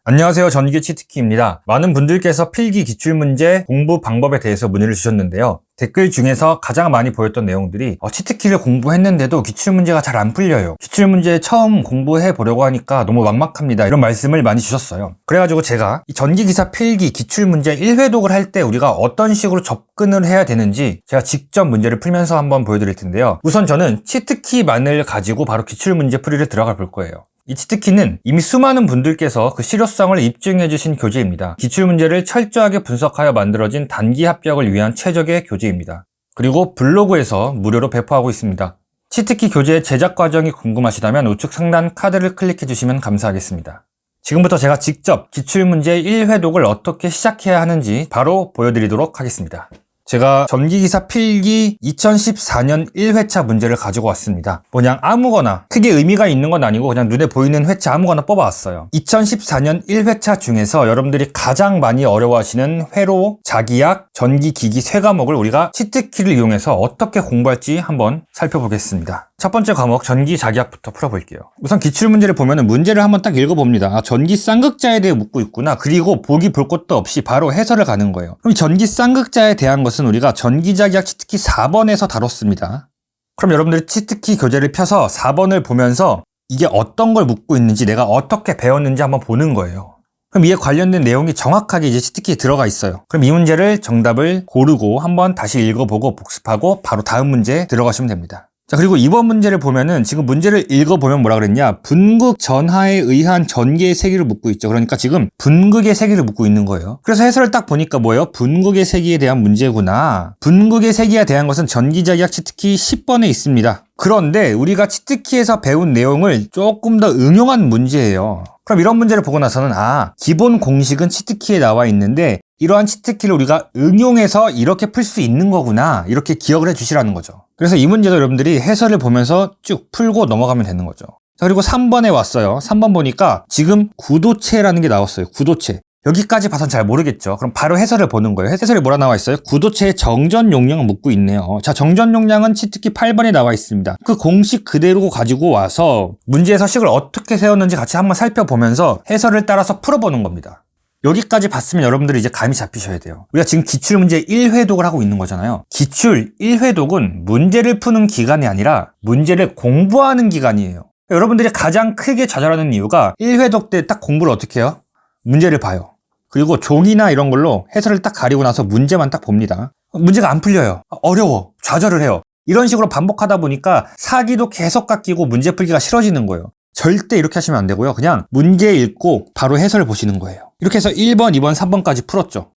안녕하세요. 전기 치트키입니다. 많은 분들께서 필기 기출문제 공부 방법에 대해서 문의를 주셨는데요. 댓글 중에서 가장 많이 보였던 내용들이 치트키를 공부했는데도 기출문제가 잘 안 풀려요. 기출문제 처음 공부해 보려고 하니까 너무 막막합니다. 이런 말씀을 많이 주셨어요. 그래가지고 제가 이 전기기사 필기 기출문제 1회독을 할 때 우리가 어떤 식으로 접근을 해야 되는지 제가 직접 문제를 풀면서 한번 보여드릴 텐데요. 우선 저는 치트키만을 가지고 바로 기출문제 풀이를 들어가 볼 거예요. 이 치트키는 이미 수많은 분들께서 그 실효성을 입증해주신 교재입니다. 기출문제를 철저하게 분석하여 만들어진 단기 합격을 위한 최적의 교재입니다. 그리고 블로그에서 무료로 배포하고 있습니다. 치트키 교재 제작 과정이 궁금하시다면 우측 상단 카드를 클릭해주시면 감사하겠습니다. 지금부터 제가 직접 기출문제 1회독을 어떻게 시작해야 하는지 바로 보여드리도록 하겠습니다. 제가 전기기사 필기 2014년 1회차 문제를 가지고 왔습니다. 그냥 아무거나 크게 의미가 있는 건 아니고 그냥 눈에 보이는 회차 아무거나 뽑아왔어요. 2014년 1회차 중에서 여러분들이 가장 많이 어려워하시는 회로, 자기약, 전기기기 세 과목을 우리가 치트키를 이용해서 어떻게 공부할지 한번 살펴보겠습니다. 첫 번째 과목 전기 자기약부터 풀어볼게요. 우선 기출문제를 보면은 문제를 한번 딱 읽어봅니다. 전기 쌍극자에 대해 묻고 있구나. 그리고 보기 볼 것도 없이 바로 해설을 가는 거예요. 그럼 전기 쌍극자에 대한 것은 우리가 전기 자기약 치트키 4번에서 다뤘습니다. 그럼 여러분들이 치트키 교재를 펴서 4번을 보면서 이게 어떤 걸 묻고 있는지 내가 어떻게 배웠는지 한번 보는 거예요. 그럼 이에 관련된 내용이 정확하게 이제 치트키에 들어가 있어요. 그럼 이 문제를 정답을 고르고 한번 다시 읽어보고 복습하고 바로 다음 문제에 들어가시면 됩니다. 자, 그리고 이번 문제를 보면은 지금 문제를 읽어보면 뭐라 그랬냐? 분극 전하에 의한 전기의 세기를 묻고 있죠. 그러니까 지금 분극의 세기를 묻고 있는 거예요. 그래서 해설을 딱 보니까 뭐예요? 분극의 세기에 대한 문제구나. 분극의 세기에 대한 것은 전기자기약 치트키 10번에 있습니다. 그런데 우리가 치트키에서 배운 내용을 조금 더 응용한 문제예요. 그럼 이런 문제를 보고 나서는 기본 공식은 치트키에 나와 있는데 이러한 치트키를 우리가 응용해서 이렇게 풀 수 있는 거구나. 이렇게 기억을 해주시라는 거죠. 그래서 이 문제도 여러분들이 해설을 보면서 쭉 풀고 넘어가면 되는 거죠. 자, 그리고 3번에 왔어요. 3번 보니까 지금 구도체라는 게 나왔어요. 구도체. 여기까지 봐선 잘 모르겠죠. 그럼 바로 해설을 보는 거예요. 해설에 뭐라 나와 있어요? 구도체의 정전 용량을 묻고 있네요. 자, 정전 용량은 치트키 8번에 나와 있습니다. 그 공식 그대로 가지고 와서 문제의 서식을 어떻게 세웠는지 같이 한번 살펴보면서 해설을 따라서 풀어보는 겁니다. 여기까지 봤으면 여러분들이 이제 감이 잡히셔야 돼요. 우리가 지금 기출문제 1회독을 하고 있는 거잖아요. 기출 1회독은 문제를 푸는 기간이 아니라 문제를 공부하는 기간이에요. 여러분들이 가장 크게 좌절하는 이유가 1회독 때 딱 공부를 어떻게 해요? 문제를 봐요. 그리고 종이나 이런 걸로 해설을 딱 가리고 나서 문제만 딱 봅니다. 문제가 안 풀려요. 어려워. 좌절을 해요. 이런 식으로 반복하다 보니까 사기도 계속 깎이고 문제 풀기가 싫어지는 거예요. 절대 이렇게 하시면 안 되고요. 그냥 문제 읽고 바로 해설을 보시는 거예요. 이렇게 해서 1번, 2번, 3번까지 풀었죠.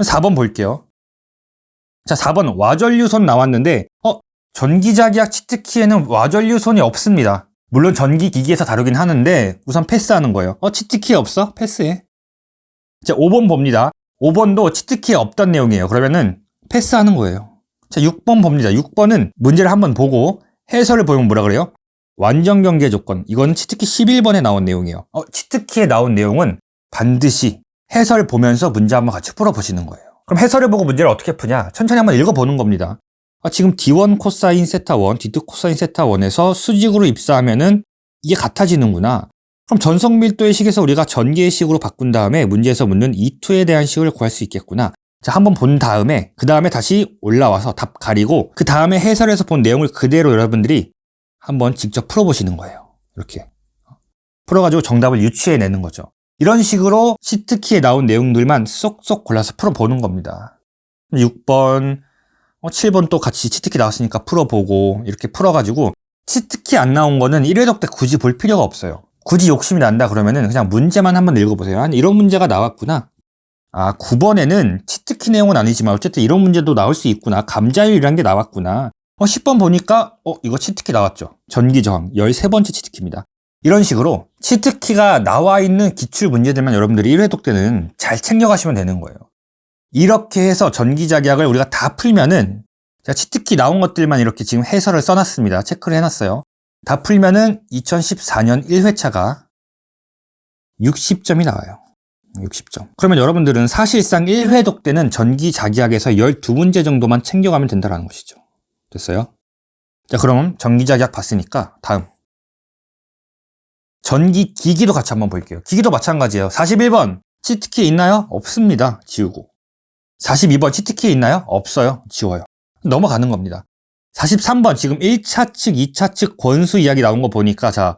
4번 볼게요. 자, 4번 와전류손 나왔는데 전기자기약 치트키에는 와전류손이 없습니다. 물론 전기기기에서 다루긴 하는데 우선 패스하는 거예요. 치트키에 없어? 패스해. 자, 5번 봅니다. 5번도 치트키에 없던 내용이에요. 그러면은 패스하는 거예요. 자, 6번 봅니다. 6번은 문제를 한번 보고 해설을 보면 뭐라 그래요? 완전 경계 조건. 이건 치트키 11번에 나온 내용이에요. 치트키에 나온 내용은 반드시 해설 보면서 문제 한번 같이 풀어보시는 거예요. 그럼 해설을 보고 문제를 어떻게 푸냐? 천천히 한번 읽어보는 겁니다. 지금 D1 코사인 세타 1, D2 코사인 세타 1에서 수직으로 입사하면은 이게 같아지는구나. 그럼 전속 밀도의 식에서 우리가 전개의 식으로 바꾼 다음에 문제에서 묻는 E2에 대한 식을 구할 수 있겠구나. 자, 한번 본 다음에 그 다음에 다시 올라와서 답 가리고 그 다음에 해설에서 본 내용을 그대로 여러분들이 한번 직접 풀어보시는 거예요. 이렇게 풀어가지고 정답을 유추해내는 거죠. 이런 식으로 치트키에 나온 내용들만 쏙쏙 골라서 풀어보는 겁니다. 6번, 7번 또 같이 치트키 나왔으니까 풀어보고 이렇게 풀어가지고 치트키 안 나온 거는 1회독 때 굳이 볼 필요가 없어요. 굳이 욕심이 난다 그러면은 그냥 문제만 한번 읽어보세요. 이런 문제가 나왔구나. 9번에는 치트키 내용은 아니지만 어쨌든 이런 문제도 나올 수 있구나. 감자율이란 게 나왔구나. 10번 보니까 이거 치트키 나왔죠. 전기저항 13번째 치트키입니다. 이런 식으로 치트키가 나와 있는 기출 문제들만 여러분들이 1회독 때는 잘 챙겨가시면 되는 거예요. 이렇게 해서 전기자기약을 우리가 다 풀면은 제가 치트키 나온 것들만 이렇게 지금 해설을 써놨습니다. 체크를 해놨어요. 다 풀면은 2014년 1회차가 60점이 나와요. 60점. 그러면 여러분들은 사실상 1회독 때는 전기자기약에서 12문제 정도만 챙겨가면 된다는 것이죠. 됐어요? 자, 그럼 전기자기약 봤으니까 다음 전기 기기도 같이 한번 볼게요. 기기도 마찬가지예요. 41번 치트키 있나요? 없습니다. 지우고. 42번 치트키 있나요? 없어요. 지워요. 넘어가는 겁니다. 43번 지금 1차 측, 2차 측 권수 이야기 나온 거 보니까 자,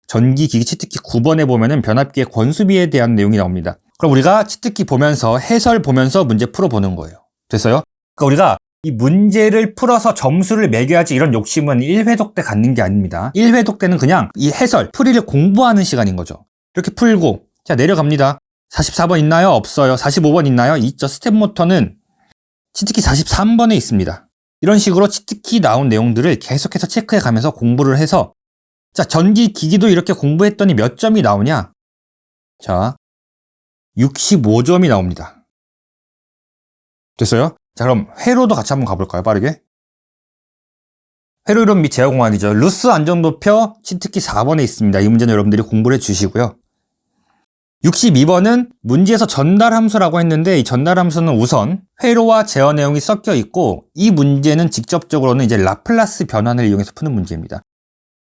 전기기기 치트키 9번에 보면은 변압기의 권수비에 대한 내용이 나옵니다. 그럼 우리가 치트키 보면서 해설 보면서 문제 풀어보는 거예요. 됐어요? 그러니까 우리가 이 문제를 풀어서 점수를 매겨야지 이런 욕심은 1회독 때 갖는 게 아닙니다. 1회독 때는 그냥 이 해설, 풀이를 공부하는 시간인 거죠. 이렇게 풀고 자 내려갑니다. 44번 있나요? 없어요. 45번 있나요? 있죠. 스텝 모터는 치트키 43번에 있습니다. 이런 식으로 치트키 나온 내용들을 계속해서 체크해 가면서 공부를 해서 자 전기 기기도 이렇게 공부했더니 몇 점이 나오냐? 자 65점이 나옵니다. 됐어요? 자 그럼 회로도 같이 한번 가볼까요? 빠르게. 회로 이론 및 제어공학이죠. 루스 안정도표 치트키 4번에 있습니다. 이 문제는 여러분들이 공부를 해주시고요. 62번은 문제에서 전달함수라고 했는데 이 전달함수는 우선 회로와 제어 내용이 섞여 있고 이 문제는 직접적으로는 이제 라플라스 변환을 이용해서 푸는 문제입니다.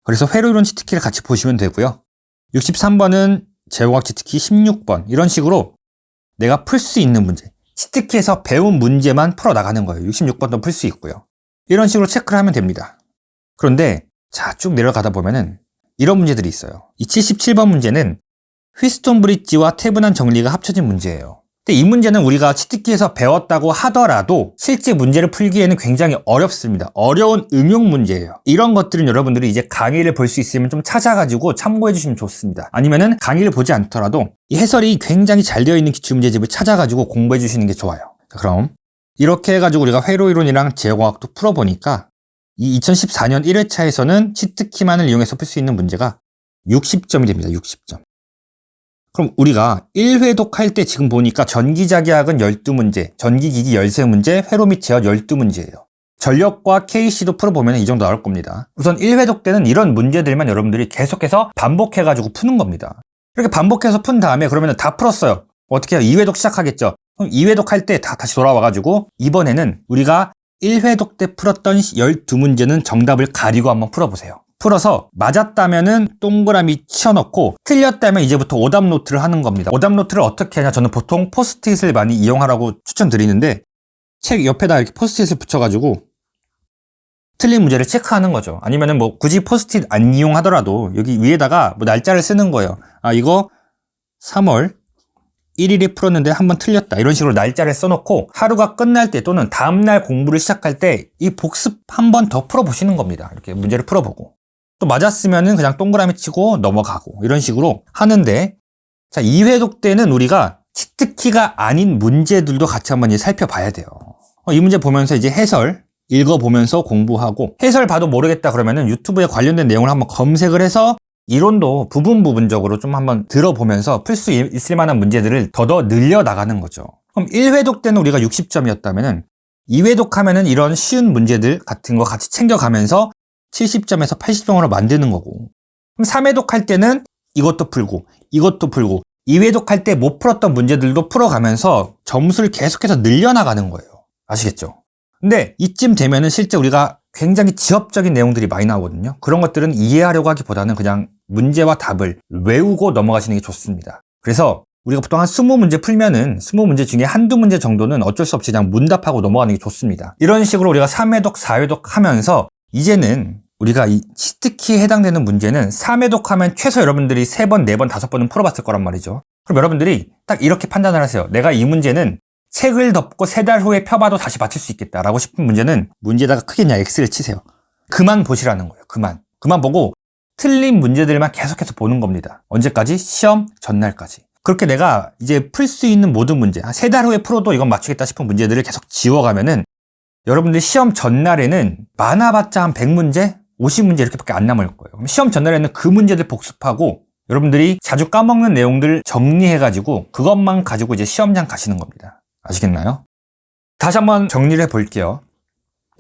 그래서 회로 이론 치트키를 같이 보시면 되고요. 63번은 제어공학 치트키 16번 이런 식으로 내가 풀 수 있는 문제 치트키에서 배운 문제만 풀어나가는 거예요. 66번도 풀 수 있고요. 이런 식으로 체크를 하면 됩니다. 그런데 자 쭉 내려가다 보면은 이런 문제들이 있어요. 이 77번 문제는 휘스톤 브릿지와 태분한 정리가 합쳐진 문제예요. 근데 이 문제는 우리가 치트키에서 배웠다고 하더라도 실제 문제를 풀기에는 굉장히 어렵습니다. 어려운 응용 문제예요. 이런 것들은 여러분들이 이제 강의를 볼 수 있으면 좀 찾아가지고 참고해 주시면 좋습니다. 아니면은 강의를 보지 않더라도 이 해설이 굉장히 잘 되어 있는 기출문제집을 찾아가지고 공부해 주시는 게 좋아요. 자, 그럼 이렇게 해가지고 우리가 회로 이론이랑 제어공학도 풀어보니까 이 2014년 1회차에서는 치트키만을 이용해서 풀 수 있는 문제가 60점이 됩니다. 60점. 그럼 우리가 1회독 할 때 지금 보니까 전기자기학은 12문제, 전기기기 13문제, 회로 및 제어 12문제예요. 전력과 KC도 풀어보면 이 정도 나올 겁니다. 우선 1회독 때는 이런 문제들만 여러분들이 계속해서 반복해가지고 푸는 겁니다. 이렇게 반복해서 푼 다음에 그러면 다 풀었어요. 어떻게 해요? 2회독 시작하겠죠? 그럼 2회독 할 때 다시 돌아와가지고 이번에는 우리가 1회독 때 풀었던 12문제는 정답을 가리고 한번 풀어보세요. 풀어서 맞았다면은 동그라미 치워넣고 틀렸다면 이제부터 오답 노트를 하는 겁니다. 오답 노트를 어떻게 하냐? 저는 보통 포스트잇을 많이 이용하라고 추천드리는데 책 옆에다 이렇게 포스트잇을 붙여가지고 틀린 문제를 체크하는 거죠. 아니면은 뭐 굳이 포스트잇 안 이용하더라도 여기 위에다가 뭐 날짜를 쓰는 거예요. 아 이거 3월 1일에 풀었는데 한번 틀렸다. 이런 식으로 날짜를 써놓고 하루가 끝날 때 또는 다음날 공부를 시작할 때 이 복습 한 번 더 풀어보시는 겁니다. 이렇게 문제를 풀어보고 또 맞았으면은 그냥 동그라미 치고 넘어가고 이런 식으로 하는데 자 2회독 때는 우리가 치트키가 아닌 문제들도 같이 한번 이제 살펴봐야 돼요. 이 문제 보면서 이제 해설 읽어보면서 공부하고 해설 봐도 모르겠다 그러면은 유튜브에 관련된 내용을 한번 검색을 해서 이론도 부분적으로 좀 한번 들어보면서 풀 수 있을 만한 문제들을 더더 늘려나가는 거죠. 그럼 1회독 때는 우리가 60점이었다면은 2회독 하면은 이런 쉬운 문제들 같은 거 같이 챙겨가면서 70점에서 80점으로 만드는 거고 그럼 3회독 할 때는 이것도 풀고 2회독 할 때 못 풀었던 문제들도 풀어가면서 점수를 계속해서 늘려나가는 거예요. 아시겠죠? 근데 이쯤 되면은 실제 우리가 굉장히 지엽적인 내용들이 많이 나오거든요. 그런 것들은 이해하려고 하기보다는 그냥 문제와 답을 외우고 넘어가시는 게 좋습니다. 그래서 우리가 보통 한 20문제 풀면은 20문제 중에 한두 문제 정도는 어쩔 수 없이 그냥 문답하고 넘어가는 게 좋습니다. 이런 식으로 우리가 3회독, 4회독 하면서 이제는 우리가 이 치트키에 해당되는 문제는 3회독 하면 최소 여러분들이 3번, 4번, 5번은 풀어봤을 거란 말이죠. 그럼 여러분들이 딱 이렇게 판단을 하세요. 내가 이 문제는 책을 덮고 3달 후에 펴봐도 다시 맞출 수 있겠다라고 싶은 문제는 문제에다가 크게 그냥 X를 치세요. 그만 보시라는 거예요. 그만 보고 틀린 문제들만 계속해서 보는 겁니다. 언제까지? 시험 전날까지. 그렇게 내가 이제 풀 수 있는 모든 문제, 한 3달 후에 풀어도 이건 맞추겠다 싶은 문제들을 계속 지워가면은 여러분들 시험 전날에는 많아봤자 한 100문제? 50문제 이렇게밖에 안 남을 거예요. 그럼 시험 전날에는 그 문제들 복습하고 여러분들이 자주 까먹는 내용들 정리해가지고 그것만 가지고 이제 시험장 가시는 겁니다. 아시겠나요? 다시 한번 정리를 해볼게요.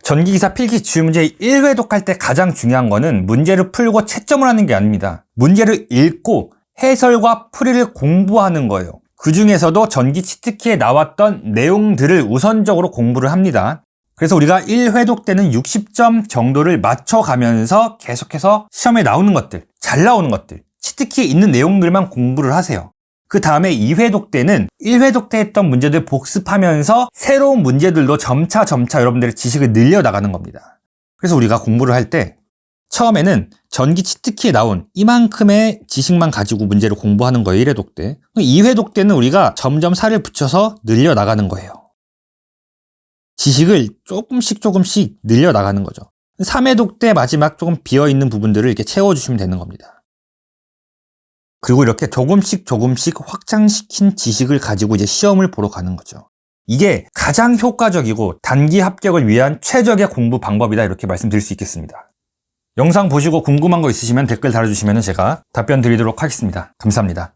전기기사 필기 기출문제 1회독 할 때 가장 중요한 거는 문제를 풀고 채점을 하는 게 아닙니다. 문제를 읽고 해설과 풀이를 공부하는 거예요. 그 중에서도 전기 치트키에 나왔던 내용들을 우선적으로 공부를 합니다. 그래서 우리가 1회독 때는 60점 정도를 맞춰가면서 계속해서 시험에 나오는 것들, 잘 나오는 것들, 치트키에 있는 내용들만 공부를 하세요. 그 다음에 2회 독대는 1회 독대 했던 문제들 복습하면서 새로운 문제들도 점차 여러분들의 지식을 늘려나가는 겁니다. 그래서 우리가 공부를 할 때 처음에는 전기 치트키에 나온 이만큼의 지식만 가지고 문제를 공부하는 거예요. 1회 독대. 2회 독대는 우리가 점점 살을 붙여서 늘려나가는 거예요. 지식을 조금씩 늘려나가는 거죠. 3회 독대 마지막 조금 비어있는 부분들을 이렇게 채워주시면 되는 겁니다. 그리고 이렇게 조금씩 확장시킨 지식을 가지고 이제 시험을 보러 가는 거죠. 이게 가장 효과적이고 단기 합격을 위한 최적의 공부 방법이다, 이렇게 말씀드릴 수 있겠습니다. 영상 보시고 궁금한 거 있으시면 댓글 달아주시면 제가 답변 드리도록 하겠습니다. 감사합니다.